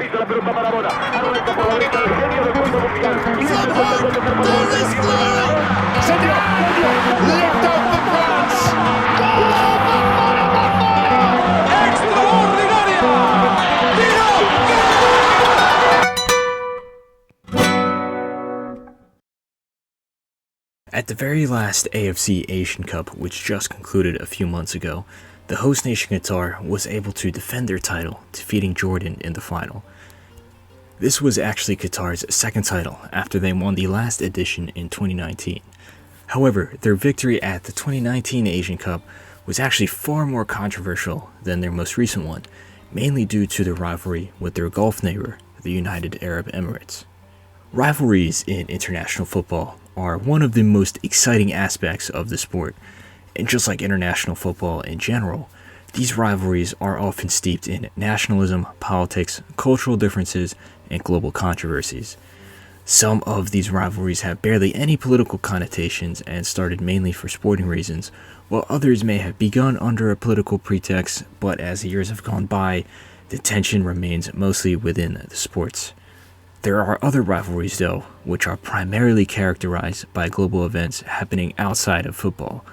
pisa la pelota para Bona. Arranca por la derecha el genio del fútbol mundial. There is glory! Zidane! Lift up for France! ¡Extraordinaria! At the very last AFC Asian Cup, which just concluded a few months ago, the host nation Qatar was able to defend their title, defeating Jordan in the final. This was actually Qatar's second title after they won the last edition in 2019. However, their victory at the 2019 Asian Cup was actually far more controversial than their most recent one, mainly due to their rivalry with their Gulf neighbor, the United Arab Emirates. Rivalries in international football are one of the most exciting aspects of the sport, and just like international football in general, these rivalries are often steeped in nationalism, politics, cultural differences, and global controversies. Some of these rivalries have barely any political connotations and started mainly for sporting reasons, while others may have begun under a political pretext, but as the years have gone by, the tension remains mostly within the sports. There are other rivalries, though, which are primarily characterized by global events happening outside of football.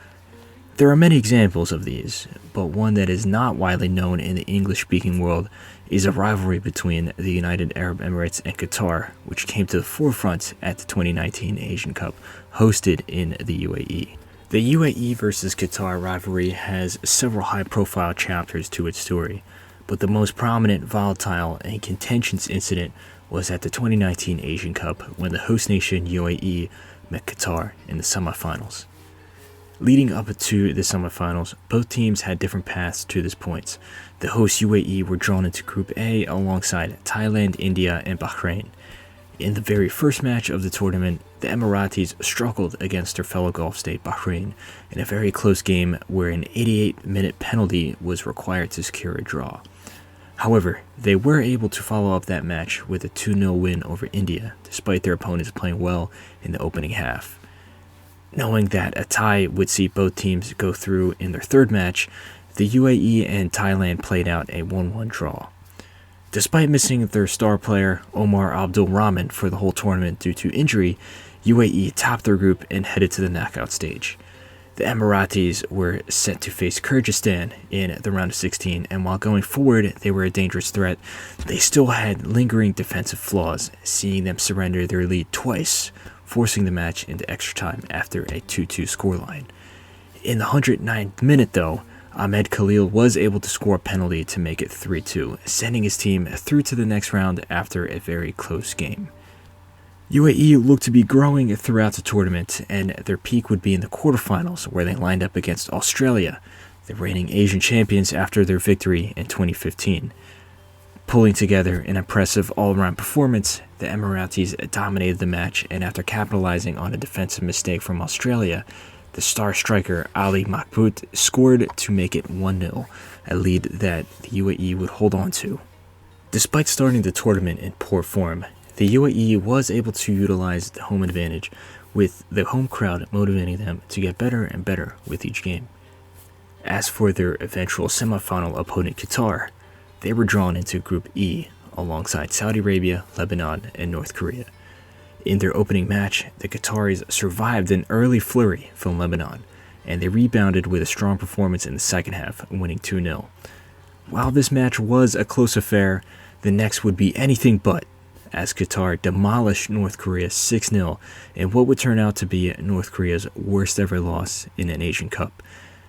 There are many examples of these, but one that is not widely known in the English-speaking world is a rivalry between the United Arab Emirates and Qatar, which came to the forefront at the 2019 Asian Cup, hosted in the UAE. The UAE versus Qatar rivalry has several high-profile chapters to its story, but the most prominent, volatile, and contentious incident was at the 2019 Asian Cup when the host nation UAE met Qatar in the semifinals. Leading up to the semifinals, both teams had different paths to this point. The hosts UAE were drawn into Group A alongside Thailand, India, and Bahrain. In the very first match of the tournament, the Emirates struggled against their fellow Gulf state Bahrain in a very close game where an 88-minute penalty was required to secure a draw. However, they were able to follow up that match with a 2-0 win over India, despite their opponents playing well in the opening half. Knowing that a tie would see both teams go through in their third match, the UAE and Thailand played out a 1-1 draw. Despite missing their star player Omar Abdul Rahman for the whole tournament due to injury, UAE topped their group and headed to the knockout stage. The Emirates were set to face Kyrgyzstan in the round of 16, and while going forward they were a dangerous threat, they still had lingering defensive flaws, seeing them surrender their lead twice, forcing the match into extra time after a 2-2 scoreline. In the 109th minute, though, Ahmed Khalil was able to score a penalty to make it 3-2, sending his team through to the next round after a very close game. UAE looked to be growing throughout the tournament, and their peak would be in the quarterfinals, where they lined up against Australia, the reigning Asian champions after their victory in 2015. Pulling together an impressive all-around performance, the Emirates dominated the match, and after capitalizing on a defensive mistake from Australia, the star striker Ali Mahmoud scored to make it 1-0, a lead that the UAE would hold on to. Despite starting the tournament in poor form, the UAE was able to utilize the home advantage, with the home crowd motivating them to get better and better with each game. As for their eventual semifinal opponent Qatar, they were drawn into Group E alongside Saudi Arabia, Lebanon, and North Korea. In their opening match, the Qataris survived an early flurry from Lebanon, and they rebounded with a strong performance in the second half, winning 2-0. While this match was a close affair, the next would be anything but, as Qatar demolished North Korea 6-0 in what would turn out to be North Korea's worst ever loss in an Asian Cup.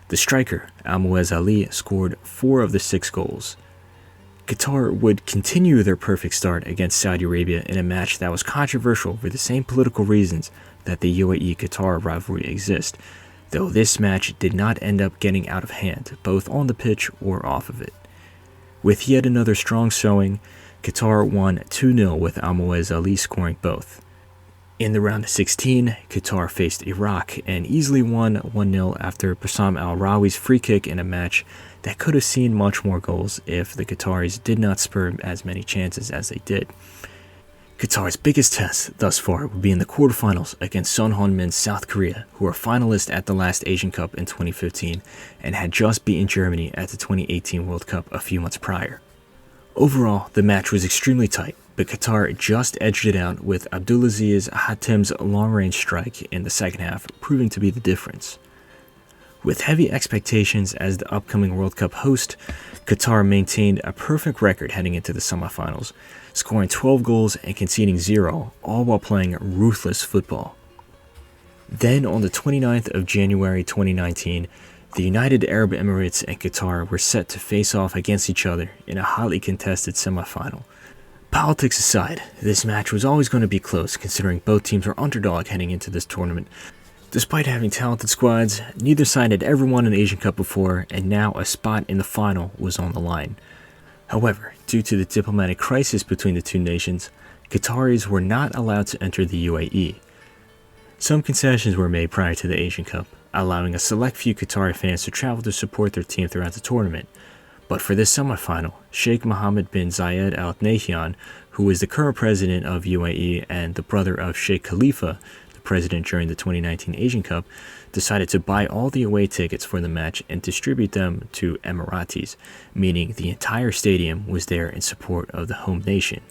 The striker, Almoez Ali, scored 4 of the 6 goals. Qatar would continue their perfect start against Saudi Arabia in a match that was controversial for the same political reasons that the UAE-Qatar rivalry exists, though this match did not end up getting out of hand, both on the pitch or off of it. With yet another strong showing, Qatar won 2-0 with Almoez Ali scoring both. In the round of 16, Qatar faced Iraq and easily won 1-0 after Bassam Al-Rawi's free kick in a match that could have seen much more goals if the Qataris did not spur as many chances as they did. Qatar's biggest test thus far would be in the quarterfinals against Son Heung-min's South Korea, who were finalists at the last Asian Cup in 2015 and had just beaten Germany at the 2018 World Cup a few months prior. Overall, the match was extremely tight, but Qatar just edged it out with Abdulaziz Hatem's long-range strike in the second half proving to be the difference. With heavy expectations as the upcoming World Cup host, Qatar maintained a perfect record heading into the semifinals, scoring 12 goals and conceding 0, all while playing ruthless football. Then on the 29th of January 2019, the United Arab Emirates and Qatar were set to face off against each other in a hotly contested semifinal. Politics aside, this match was always going to be close considering both teams were underdog heading into this tournament. Despite having talented squads, neither side had ever won an Asian Cup before, and now a spot in the final was on the line. However, due to the diplomatic crisis between the two nations, Qataris were not allowed to enter the UAE. Some concessions were made prior to the Asian Cup, allowing a select few Qatari fans to travel to support their team throughout the tournament. But for this semifinal, Sheikh Mohammed bin Zayed Al Nahyan, who is the current president of UAE and the brother of Sheikh Khalifa, the president during the 2019 Asian Cup, decided to buy all the away tickets for the match and distribute them to Emiratis, meaning the entire stadium was there in support of the home nation.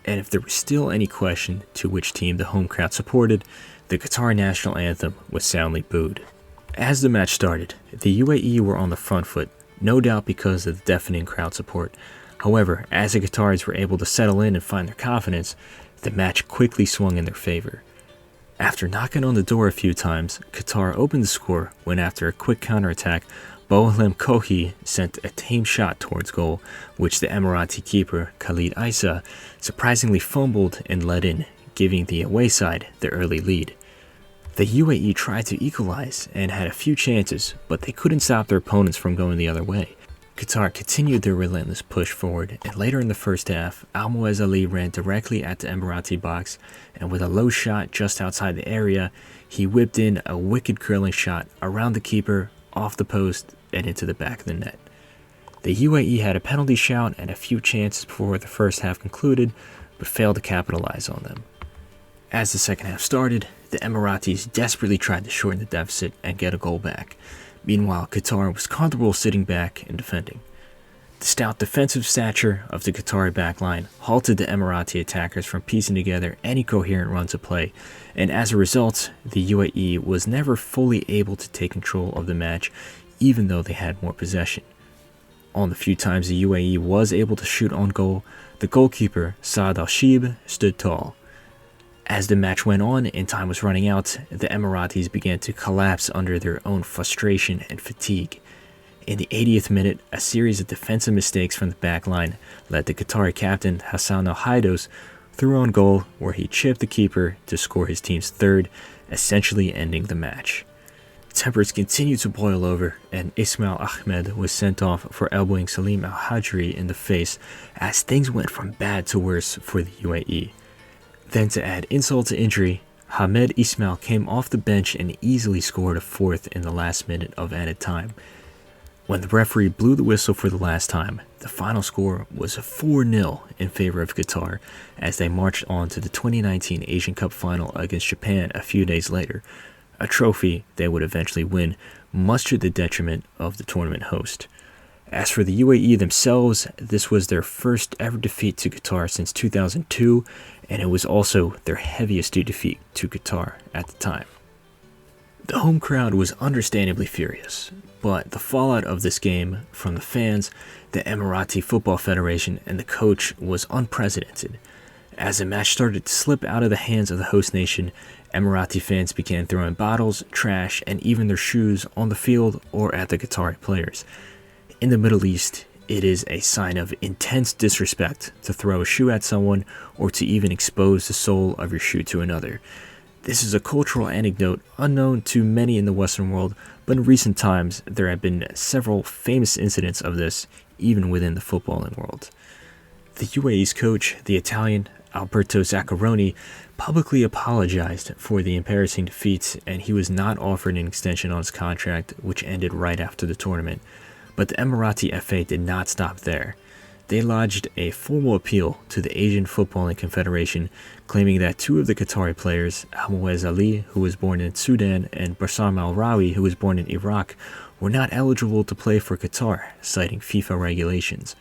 And if there was still any question to which team the home crowd supported, the Qatar national anthem was soundly booed. As the match started, the UAE were on the front foot, no doubt because of the deafening crowd support. However, as the Qataris were able to settle in and find their confidence, the match quickly swung in their favor. After knocking on the door a few times, Qatar opened the score when after a quick counterattack, Bohlem Kohi sent a tame shot towards goal, which the Emirati keeper Khalid Isa surprisingly fumbled and let in, giving the away side the early lead. The UAE tried to equalize and had a few chances, but they couldn't stop their opponents from going the other way. Qatar continued their relentless push forward, and later in the first half, Al-Muez Ali ran directly at the Emirati box, and with a low shot just outside the area, he whipped in a wicked curling shot around the keeper, off the post, and into the back of the net. The UAE had a penalty shout and a few chances before the first half concluded, but failed to capitalize on them. As the second half started, the Emiratis desperately tried to shorten the deficit and get a goal back. Meanwhile, Qatar was comfortable sitting back and defending. The stout defensive stature of the Qatari backline halted the Emirati attackers from piecing together any coherent runs of play, and as a result, the UAE was never fully able to take control of the match, even though they had more possession. On the few times the UAE was able to shoot on goal, the goalkeeper, Saad Al-Shib, stood tall. As the match went on and time was running out, the Emiratis began to collapse under their own frustration and fatigue. In the 80th minute, a series of defensive mistakes from the back line led the Qatari captain Hassan Al-Haidos through on goal where he chipped the keeper to score his team's third, essentially ending the match. Tempers continued to boil over, and Ismail Ahmed was sent off for elbowing Salim Al-Hajri in the face as things went from bad to worse for the UAE. Then to add insult to injury, Hamed Ismail came off the bench and easily scored a fourth in the last minute of added time. When the referee blew the whistle for the last time, the final score was 4-0 in favor of Qatar as they marched on to the 2019 Asian Cup final against Japan a few days later, a trophy they would eventually win, much to the detriment of the tournament host. As for the UAE themselves, this was their first ever defeat to Qatar since 2002, and it was also their heaviest defeat to Qatar at the time. The home crowd was understandably furious, but the fallout of this game from the fans, the Emirati Football Federation, and the coach was unprecedented. As the match started to slip out of the hands of the host nation, Emirati fans began throwing bottles, trash, and even their shoes on the field or at the Qatari players. In the Middle East, it is a sign of intense disrespect to throw a shoe at someone or to even expose the sole of your shoe to another. This is a cultural anecdote unknown to many in the Western world, but in recent times there have been several famous incidents of this, even within the footballing world. The UAE's coach, the Italian Alberto Zaccaroni, publicly apologized for the embarrassing defeat, and he was not offered an extension on his contract, which ended right after the tournament. But the Emirati FA did not stop there. They lodged a formal appeal to the Asian Footballing Confederation, claiming that two of the Qatari players, Al-Muez Ali, who was born in Sudan, and Bassam Al-Rawi, who was born in Iraq, were not eligible to play for Qatar, citing FIFA regulations.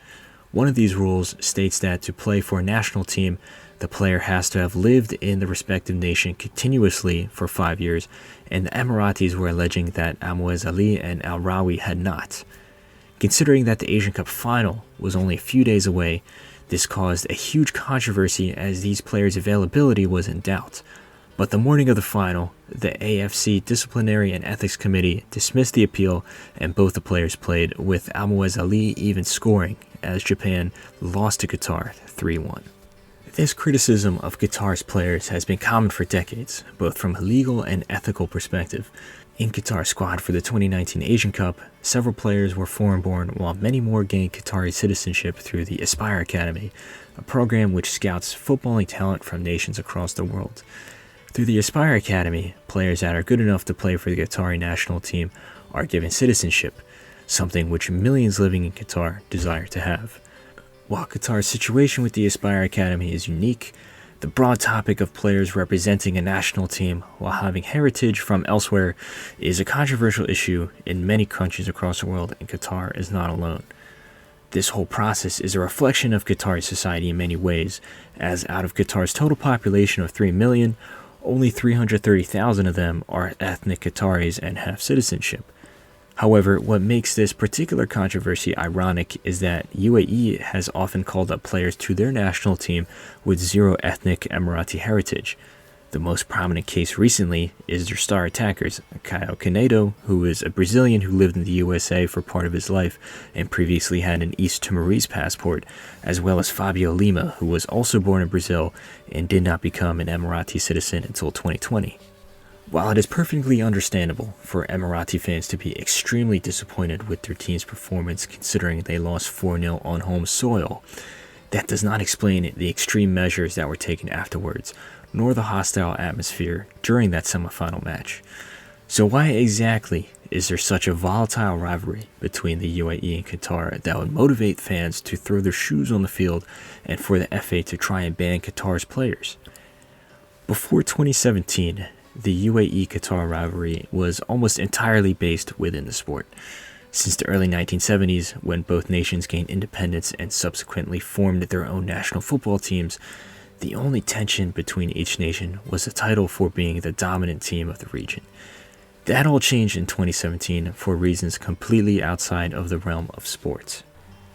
One of these rules states that to play for a national team, the player has to have lived in the respective nation continuously for 5 years, and the Emiratis were alleging that Al-Muazzali and Al-Rawi had not. Considering that the Asian Cup final was only a few days away, this caused a huge controversy as these players' availability was in doubt. But the morning of the final, the AFC Disciplinary and Ethics Committee dismissed the appeal and both the players played, with Al-Muazzali even scoring as Japan lost to Qatar 3-1. This criticism of Qatar's players has been common for decades, both from a legal and ethical perspective. In Qatar's squad for the 2019 Asian Cup, several players were foreign-born while many more gained Qatari citizenship through the Aspire Academy, a program which scouts footballing talent from nations across the world. Through the Aspire Academy, players that are good enough to play for the Qatari national team are given citizenship, something which millions living in Qatar desire to have. While Qatar's situation with the Aspire Academy is unique, the broad topic of players representing a national team while having heritage from elsewhere is a controversial issue in many countries across the world, and Qatar is not alone. This whole process is a reflection of Qatari society in many ways, as out of Qatar's total population of 3 million, only 330,000 of them are ethnic Qataris and have citizenship. However, what makes this particular controversy ironic is that UAE has often called up players to their national team with zero ethnic Emirati heritage. The most prominent case recently is their star attackers, Caio Canedo, who is a Brazilian who lived in the USA for part of his life and previously had an East Timorese passport, as well as Fabio Lima, who was also born in Brazil and did not become an Emirati citizen until 2020. While it is perfectly understandable for Emirati fans to be extremely disappointed with their team's performance considering they lost 4-0 on home soil, that does not explain the extreme measures that were taken afterwards, nor the hostile atmosphere during that semifinal match. So why exactly is there such a volatile rivalry between the UAE and Qatar that would motivate fans to throw their shoes on the field and for the FA to try and ban Qatar's players? Before 2017, the UAE-Qatar rivalry was almost entirely based within the sport. Since the early 1970s, when both nations gained independence and subsequently formed their own national football teams, the only tension between each nation was the title for being the dominant team of the region. That all changed in 2017 for reasons completely outside of the realm of sports.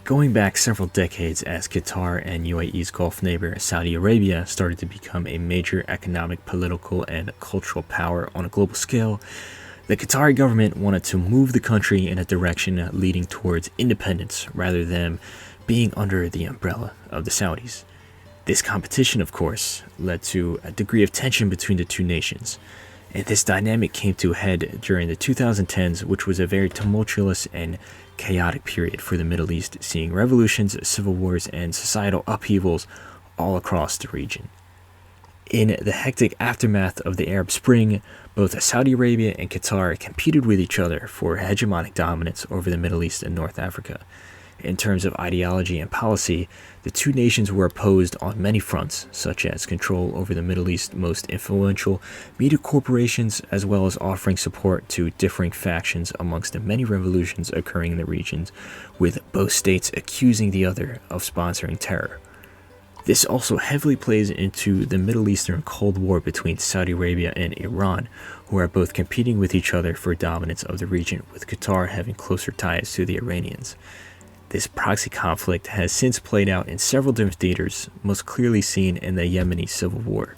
Going back several decades as Qatar and UAE's Gulf neighbor Saudi Arabia started to become a major economic, political, and cultural power on a global scale, the Qatari government wanted to move the country in a direction leading towards independence rather than being under the umbrella of the Saudis. This competition, of course, led to a degree of tension between the two nations, and this dynamic came to a head during the 2010s, which was a very tumultuous and chaotic period for the Middle East, seeing revolutions, civil wars, and societal upheavals all across the region. In the hectic aftermath of the Arab Spring, both Saudi Arabia and Qatar competed with each other for hegemonic dominance over the Middle East and North Africa. In terms of ideology and policy, the two nations were opposed on many fronts, such as control over the Middle East's most influential media corporations, as well as offering support to differing factions amongst the many revolutions occurring in the regions, with both states accusing the other of sponsoring terror. This also heavily plays into the Middle Eastern Cold War between Saudi Arabia and Iran, who are both competing with each other for dominance of the region, with Qatar having closer ties to the Iranians. This proxy conflict has since played out in several different theaters, most clearly seen in the Yemeni civil war.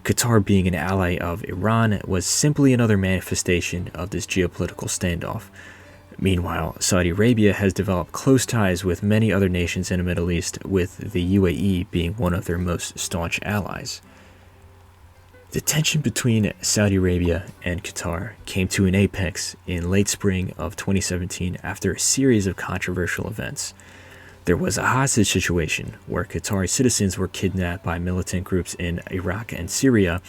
Qatar, being an ally of Iran, was simply another manifestation of this geopolitical standoff. Meanwhile, Saudi Arabia has developed close ties with many other nations in the Middle East, with the UAE being one of their most staunch allies. The tension between Saudi Arabia and Qatar came to an apex in late spring of 2017 after a series of controversial events. There was a hostage situation where Qatari citizens were kidnapped by militant groups in Iraq and Syria,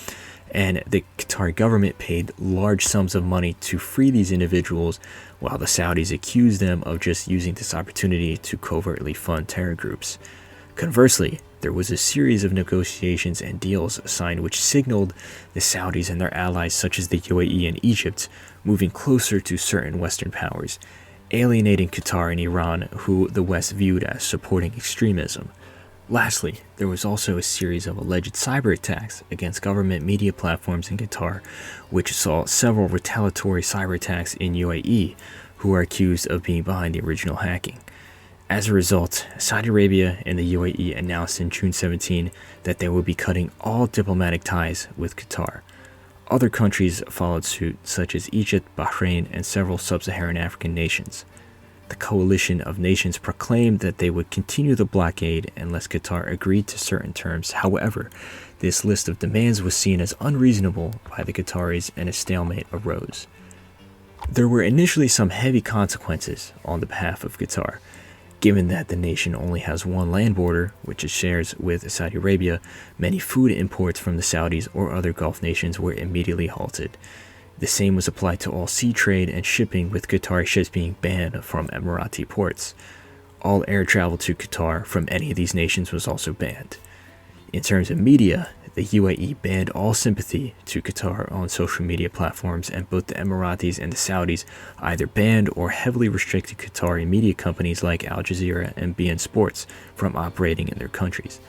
and the Qatari government paid large sums of money to free these individuals, while the Saudis accused them of just using this opportunity to covertly fund terror groups. Conversely, there was a series of negotiations and deals signed which signaled the Saudis and their allies such as the UAE and Egypt moving closer to certain Western powers. alienating Qatar and Iran, who the West viewed as supporting extremism. Lastly, there was also a series of alleged cyber attacks against government media platforms in Qatar, which saw several retaliatory cyber attacks in UAE, who are accused of being behind the original hacking. As a result, Saudi Arabia and the UAE announced in June 17 that they would be cutting all diplomatic ties with Qatar. Other countries followed suit, such as Egypt, Bahrain, and several sub-Saharan African nations. The coalition of nations proclaimed that they would continue the blockade unless Qatar agreed to certain terms. However, this list of demands was seen as unreasonable by the Qataris and a stalemate arose. There were initially some heavy consequences on the behalf of Qatar. Given that the nation only has one land border, which it shares with Saudi Arabia, many food imports from the Saudis or other Gulf nations were immediately halted. The same was applied to all sea trade and shipping, with Qatari ships being banned from Emirati ports. All air travel to Qatar from any of these nations was also banned. In terms of media, the UAE banned all sympathy to Qatar on social media platforms, and both the Emiratis and the Saudis either banned or heavily restricted Qatari media companies like Al Jazeera and beIN Sports from operating in their countries.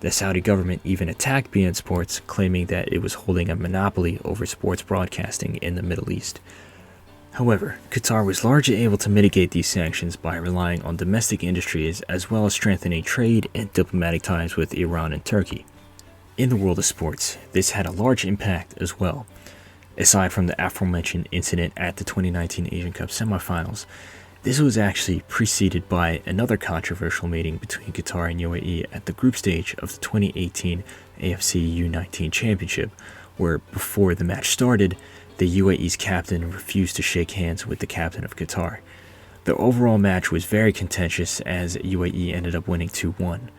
The Saudi government even attacked beIN Sports, claiming that it was holding a monopoly over sports broadcasting in the Middle East. However, Qatar was largely able to mitigate these sanctions by relying on domestic industries as well as strengthening trade and diplomatic ties with Iran and Turkey. In the world of sports, this had a large impact as well. Aside from the aforementioned incident at the 2019 Asian Cup semifinals, this was actually preceded by another controversial meeting between Qatar and UAE at the group stage of the 2018 AFC U19 Championship, where before the match started, the UAE's captain refused to shake hands with the captain of Qatar. The overall match was very contentious as UAE ended up winning 2-1.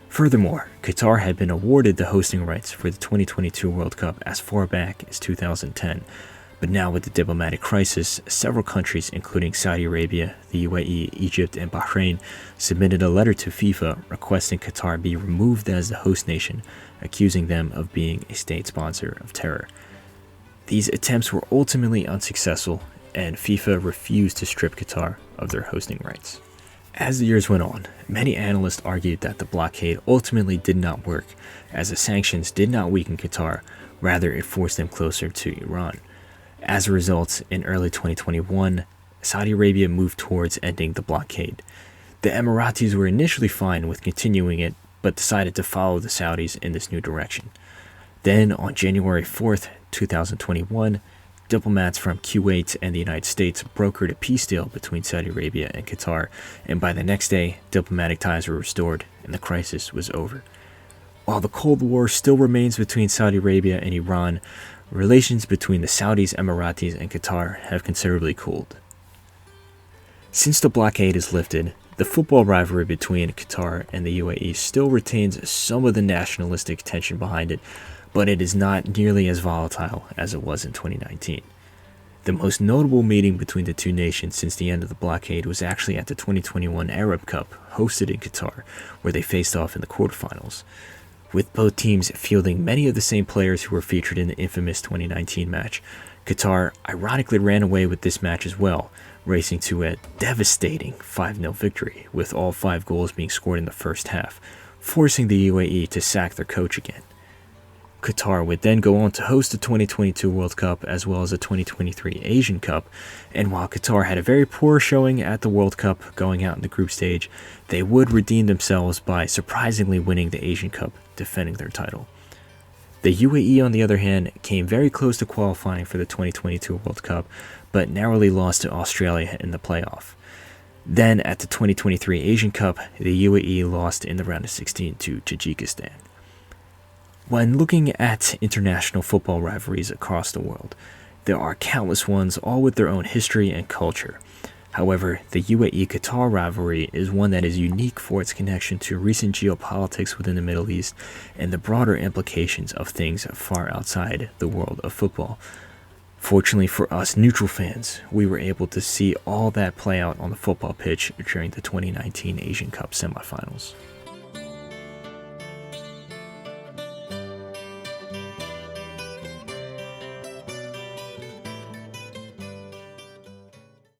Furthermore, Qatar had been awarded the hosting rights for the 2022 World Cup as far back as 2010, but now with the diplomatic crisis, several countries including Saudi Arabia, the UAE, Egypt, and Bahrain submitted a letter to FIFA requesting Qatar be removed as the host nation, accusing them of being a state sponsor of terror. These attempts were ultimately unsuccessful, and FIFA refused to strip Qatar of their hosting rights. As the years went on, many analysts argued that the blockade ultimately did not work, as the sanctions did not weaken Qatar, rather it forced them closer to Iran. As a result, in early 2021, Saudi Arabia moved towards ending the blockade. The Emiratis were initially fine with continuing it, but decided to follow the Saudis in this new direction. Then, on January 4th, 2021, diplomats from Kuwait and the United States brokered a peace deal between Saudi Arabia and Qatar, and by the next day, diplomatic ties were restored and the crisis was over. While the Cold War still remains between Saudi Arabia and Iran, relations between the Saudis, Emiratis, and Qatar have considerably cooled. Since the blockade is lifted, the football rivalry between Qatar and the UAE still retains some of the nationalistic tension behind it, but it is not nearly as volatile as it was in 2019. The most notable meeting between the two nations since the end of the blockade was actually at the 2021 Arab Cup, hosted in Qatar, where they faced off in the quarterfinals. With both teams fielding many of the same players who were featured in the infamous 2019 match, Qatar ironically ran away with this match as well, racing to a devastating 5-0 victory, with all 5 goals being scored in the first half, forcing the UAE to sack their coach again. Qatar would then go on to host the 2022 World Cup as well as the 2023 Asian Cup, and while Qatar had a very poor showing at the World Cup going out in the group stage, they would redeem themselves by surprisingly winning the Asian Cup, defending their title. The UAE, on the other hand, came very close to qualifying for the 2022 World Cup, but narrowly lost to Australia in the playoff. Then, at the 2023 Asian Cup, the UAE lost in the round of 16 to Tajikistan. When looking at international football rivalries across the world, there are countless ones, all with their own history and culture. However, the UAE-Qatar rivalry is one that is unique for its connection to recent geopolitics within the Middle East and the broader implications of things far outside the world of football. Fortunately for us neutral fans, we were able to see all that play out on the football pitch during the 2019 Asian Cup semifinals.